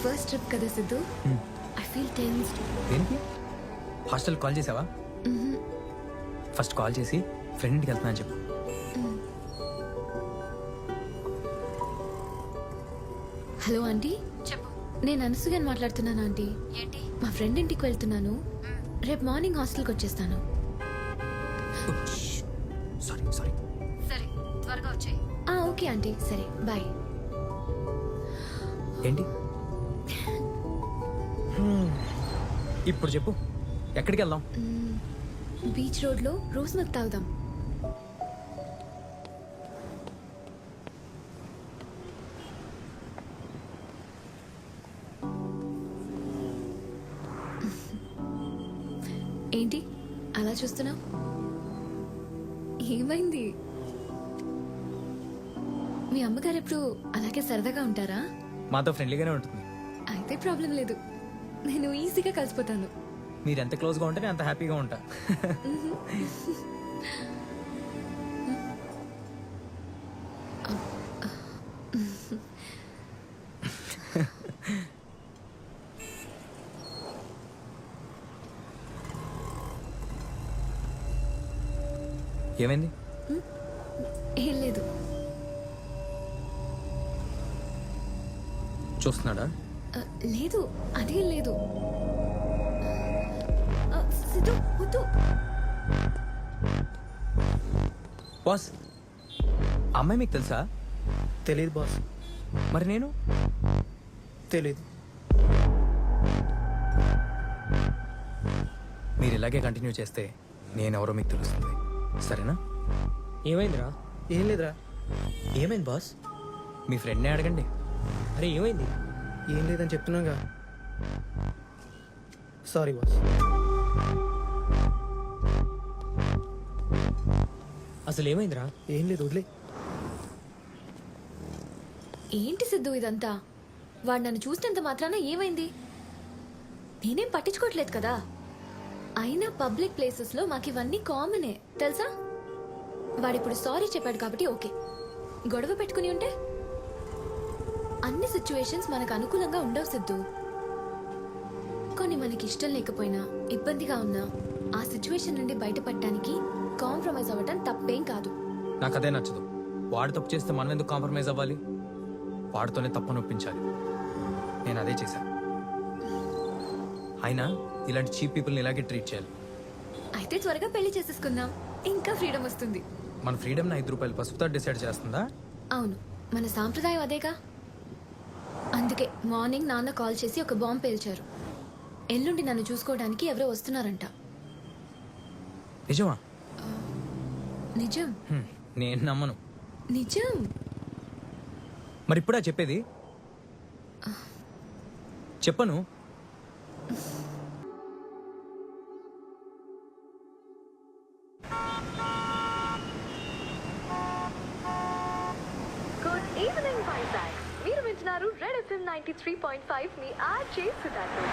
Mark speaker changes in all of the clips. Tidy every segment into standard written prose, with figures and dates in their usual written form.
Speaker 1: First trip కదా Siddhu. I feel tensed.
Speaker 2: ఏంటి hostel call చేసావా? ఫస్ట్ కాల్ చేసి ఫ్రెండ్ ఇంటికి వెళ్తున్నా అని చెప్పు.
Speaker 1: Hello aunty. చెప్పు. నేను అనసూయని మాట్లాడుతున్నాను ఆంటీ. ఏంటి? మా ఫ్రెండ్ ఇంటికి వెళ్తున్నాను. రేపు మార్నింగ్ హాస్టల్కి వచ్చేస్తాను.
Speaker 2: Sorry sorry.
Speaker 1: సరే త్వరగా వచ్చేయి. Okay aunty. సరే బాయ్.
Speaker 2: ఏంటి ఇప్పుడు చెప్పు, ఎక్కడికి వెళ్దాం?
Speaker 1: బీచ్ రోడ్లో రోజ్ మిల్క్ తాగుదాం. ఏంటి అలా చూస్తున్నావు? ఏమైంది? మీ అమ్మగారు ఎప్పుడు అలాగే సరదాగా ఉంటారా?
Speaker 2: మాతో ఫ్రెండ్లీగానే ఉంటుంది.
Speaker 1: అయితే ప్రాబ్లం లేదు, నేను ఈజీగా కలిసిపోతాను.
Speaker 2: మీరు ఎంత క్లోజ్గా ఉంటే నేను అంత హ్యాపీగా ఉంటా. ఏమైంది?
Speaker 1: ఏం లేదు.
Speaker 2: చూస్తున్నాడా?
Speaker 1: లేదు, అదేం లేదు. సిద్ధు వద్దు.
Speaker 2: బాస్, అమ్మాయి మీకు తెలుసా?
Speaker 3: తెలీదు బాస్.
Speaker 2: మరి నేను
Speaker 3: తెలీదు.
Speaker 2: మీరు ఇలాగే కంటిన్యూ చేస్తే నేనెవరో మీకు తెలుస్తుంది, సరేనా?
Speaker 4: ఏమైందిరా?
Speaker 3: ఏం లేదురా. ఏమైంది బాస్?
Speaker 2: మీ ఫ్రెండ్నే అడగండి.
Speaker 4: అరే ఏమైంది?
Speaker 3: ఏం లేదని చెప్తున్నాగా. Sorry boss.
Speaker 4: అసలు ఏమైందిరా?
Speaker 3: ఏం లేదు, వదిలే.
Speaker 1: ఏంటి సిద్ధు ఇదంతా? వాడు నన్ను చూసినంత మాత్రాన ఏమైంది? నేనేం పట్టించుకోవట్లేదు కదా. అయినా పబ్లిక్ ప్లేసెస్ లో మాకు ఇవన్నీ కామనే తెలుసా. వాడిప్పుడు సారీ చెప్పాడు కాబట్టి ఓకే. గొడవ పెట్టుకుని ఉంటే అన్ని సిచ్యువేషన్స్ మనకు అనుకూలంగా ఉండవు సిద్ధు. కొన్ని మనకి ఇష్టం లేకపోయినా, ఇబ్బందిగా ఉన్నా ఆ సిచ్యువేషన్ నుండి బయటపడటానికి కాంప్రమైజ్ అవ్వటం తప్పేం కాదు.
Speaker 2: నాకు అదే నచ్చదు. వాడు తప్పు చేస్తే మనం ఎందుకు కాంప్రమైజ్ అవ్వాలి? వాడితోనే తప్పని ఒప్పించాలి. నేను అదే చేశాను. అయినా ఇలాంటి చీప్ పీపుల్ని ఇలాగే ట్రీట్ చేయాలి.
Speaker 1: అయితే త్వరగా పెళ్లి చేసేసుకుందాం, ఇంకా ఫ్రీడమ్ వస్తుంది.
Speaker 2: మన ఫ్రీడమ్ని ₹5 పసుపుతో డిసైడ్ చేస్తుందా?
Speaker 1: అవును, మన సాంప్రదాయం అదేగా. అందుకే మార్నింగ్ నాన్న కాల్ చేసి ఒక బాంబు పేల్చారు. ఎల్లుండి నన్ను చూసుకోవడానికి ఎవరో వస్తున్నారంట.
Speaker 2: నిజమా?
Speaker 1: నిజం.
Speaker 2: నేను నమ్మను.
Speaker 1: నిజం.
Speaker 2: మరి ఇప్పుడా చెప్పేది? చెప్పను.
Speaker 5: Good evening Vizag. మీరు వింటున్నారు రెడ్ FM 93.5. మీ ఆర్జే సుధాతో.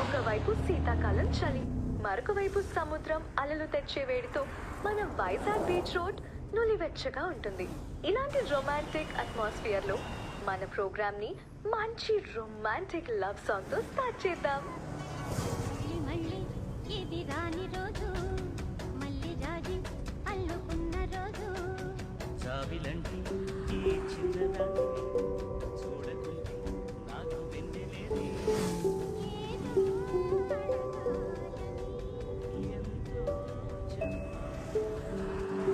Speaker 5: ఒకవైపు శీతాకాలం చలి, మరొక వైపు సముద్రం అలలు తెచ్చే వేడితో మన వైజాగ్ బీచ్ రోడ్ నులివెచ్చగా ఉంటుంది. ఇలాంటి రొమాంటిక్ అట్మాస్ఫియర్ లో మన ప్రోగ్రామ్ ని మంచి రొమాంటిక్ లవ్ సాంగ్ తో స్టార్ట్ చేద్దాం.
Speaker 6: మళ్ళీ ఇది రాని రోజు, మళ్ళీ రాజీ అల్లుకున్న రోజు.
Speaker 7: జాబిలంటి ఈ చిన్నదాన్ని చూడకుంటే నాకు వెన్నెలేది.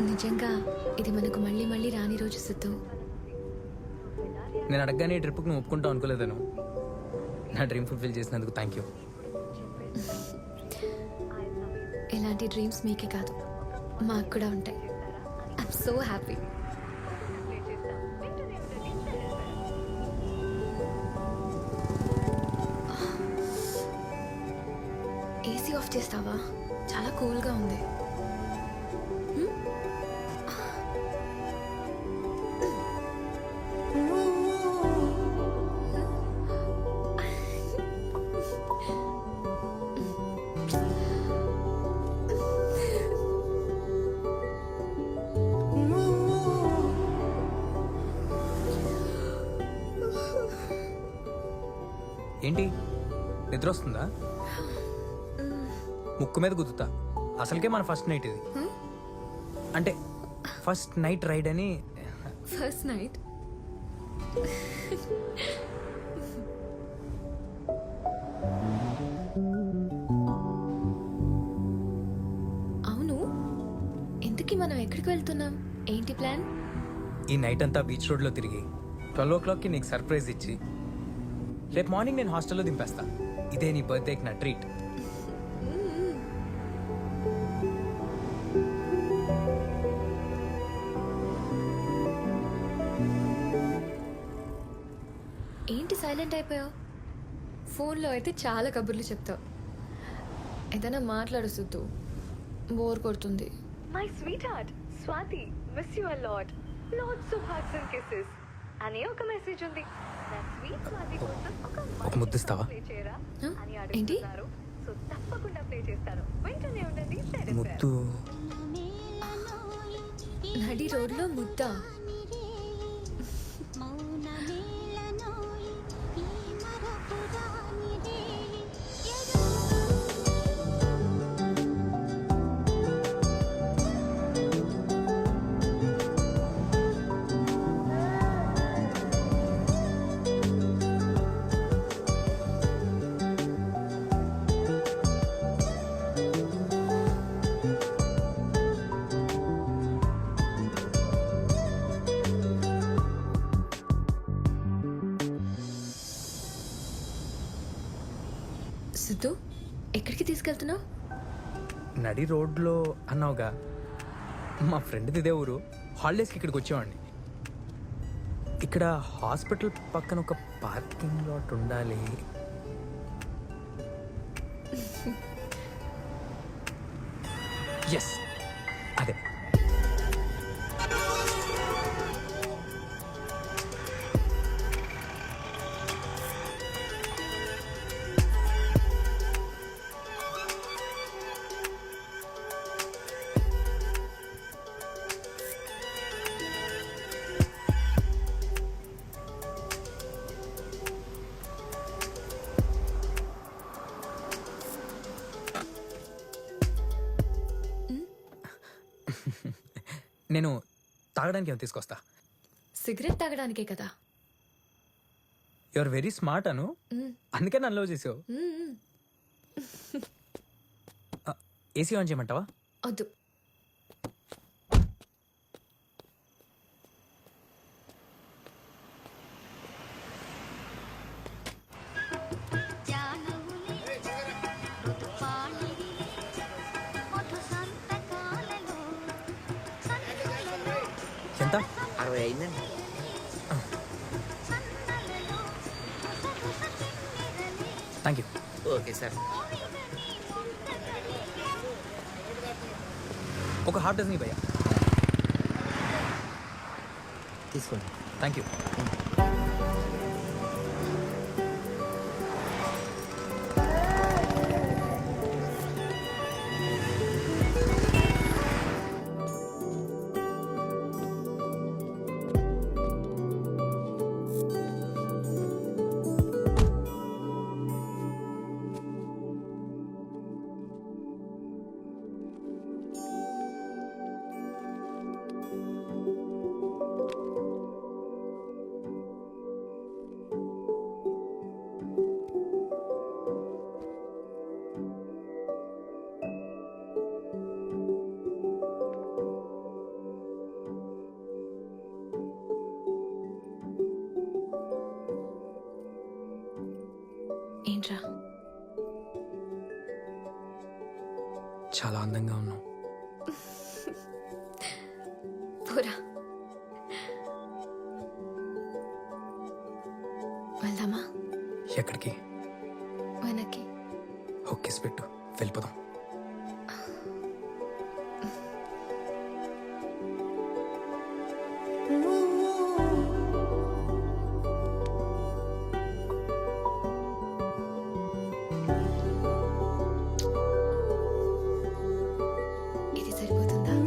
Speaker 1: నిజంగా ఇది మనకు మళ్ళీ మళ్ళీ రాని రోజు సిద్ధు.
Speaker 2: నేను అడగగానే ఈ ట్రిప్కి నువ్వు ఒప్పుకుంటావు అనుకోలేదను. నా డ్రీమ్ ఫుల్ఫిల్ చేసినందుకు థ్యాంక్ యూ.
Speaker 1: ఇలాంటి డ్రీమ్స్ మీకే కాదు, మాకు కూడా ఉంటాయి. I'm so happy. AC of చేస్తావా? చాలా కూల్గా ఉంది.
Speaker 2: ఏంటి నిద్ర వస్తుందా? ముక్కు మీద గుద్దుతా. అసలుకే మన ఫస్ట్ నైట్ ఇది. అంటే ఫస్ట్ నైట్ రైడ్ అని.
Speaker 1: ఫస్ట్ నైట్ అవును, ఇంతకీ మనం ఎక్కడికి వెళ్తున్నాం? ఏంటి ప్లాన్?
Speaker 2: ఈ నైట్ అంతా బీచ్ రోడ్లో తిరిగి 12 o'clockకి నీకు సర్ప్రైజ్ ఇచ్చి రేపు మార్నింగ్ నేను హాస్టల్లో దింపేస్తా. ఇదే నీ బర్త్డేకి నా ట్రీట్.
Speaker 1: ఏంటి సైలెంట్ అయిపోయావు? ఫోన్లో అయితే చాలా కబుర్లు చెప్తావు. ఏదైనా మాట్లాడు సిద్ధు, బోర్ కొడుతుంది.
Speaker 5: My sweet heart Swathi, miss you a lot, lots of hugs and kisses అనే ఒక మెసేజ్ ఉంది. నా స్వీట్ స్వాతి కోసం ఒక
Speaker 2: ముద్దిస్తావా?
Speaker 5: ప్లే చేయరా అని
Speaker 1: ఏంటి?
Speaker 5: అడుగుతున్నారు. సో తప్పకుండా ప్లే చేస్తాను, వెంటనే ఉండండి.
Speaker 2: ముద్దు
Speaker 1: నడి రోడ్లో ముద్ద. సిద్ధు, ఎక్కడికి తీసుకెళ్తున్నావు?
Speaker 2: నడి రోడ్లో అన్నావుగా, మా ఫ్రెండ్ది ఇదే ఊరు. హాలిడేస్కి ఇక్కడికి వచ్చేవాడిని. ఇక్కడ హాస్పిటల్ పక్కన ఒక పార్కింగ్ లాట్ ఉండాలి. ఎస్, అదే. నేను తాగడానికి ఏమో తీసుకొస్తా.
Speaker 1: సిగరెట్ తాగడానికే కదా.
Speaker 2: యు ఆర్ వెరీ స్మార్ట్ అను, అందుకే నన్ను లవ్ చేసావు. ఏసీ ఆన్ చేయమంటావా?
Speaker 1: వద్దు.
Speaker 2: ఎంత?
Speaker 3: 60 అయిందండి.
Speaker 2: Thank you.
Speaker 3: Okay sir.
Speaker 2: ఒక హాఫ్ డజన్ భయ్యా.
Speaker 3: తీసుకోండి.
Speaker 2: Thank you.
Speaker 1: ఏంట్రా?
Speaker 2: చాలా అందంగా ఉన్నావు.
Speaker 1: పోరా, వెళ్దామా?
Speaker 2: ఎక్కడికి?
Speaker 1: వెనక్కి.
Speaker 2: ఓకేస్ పెట్టు, వెళ్ళిపోదాం.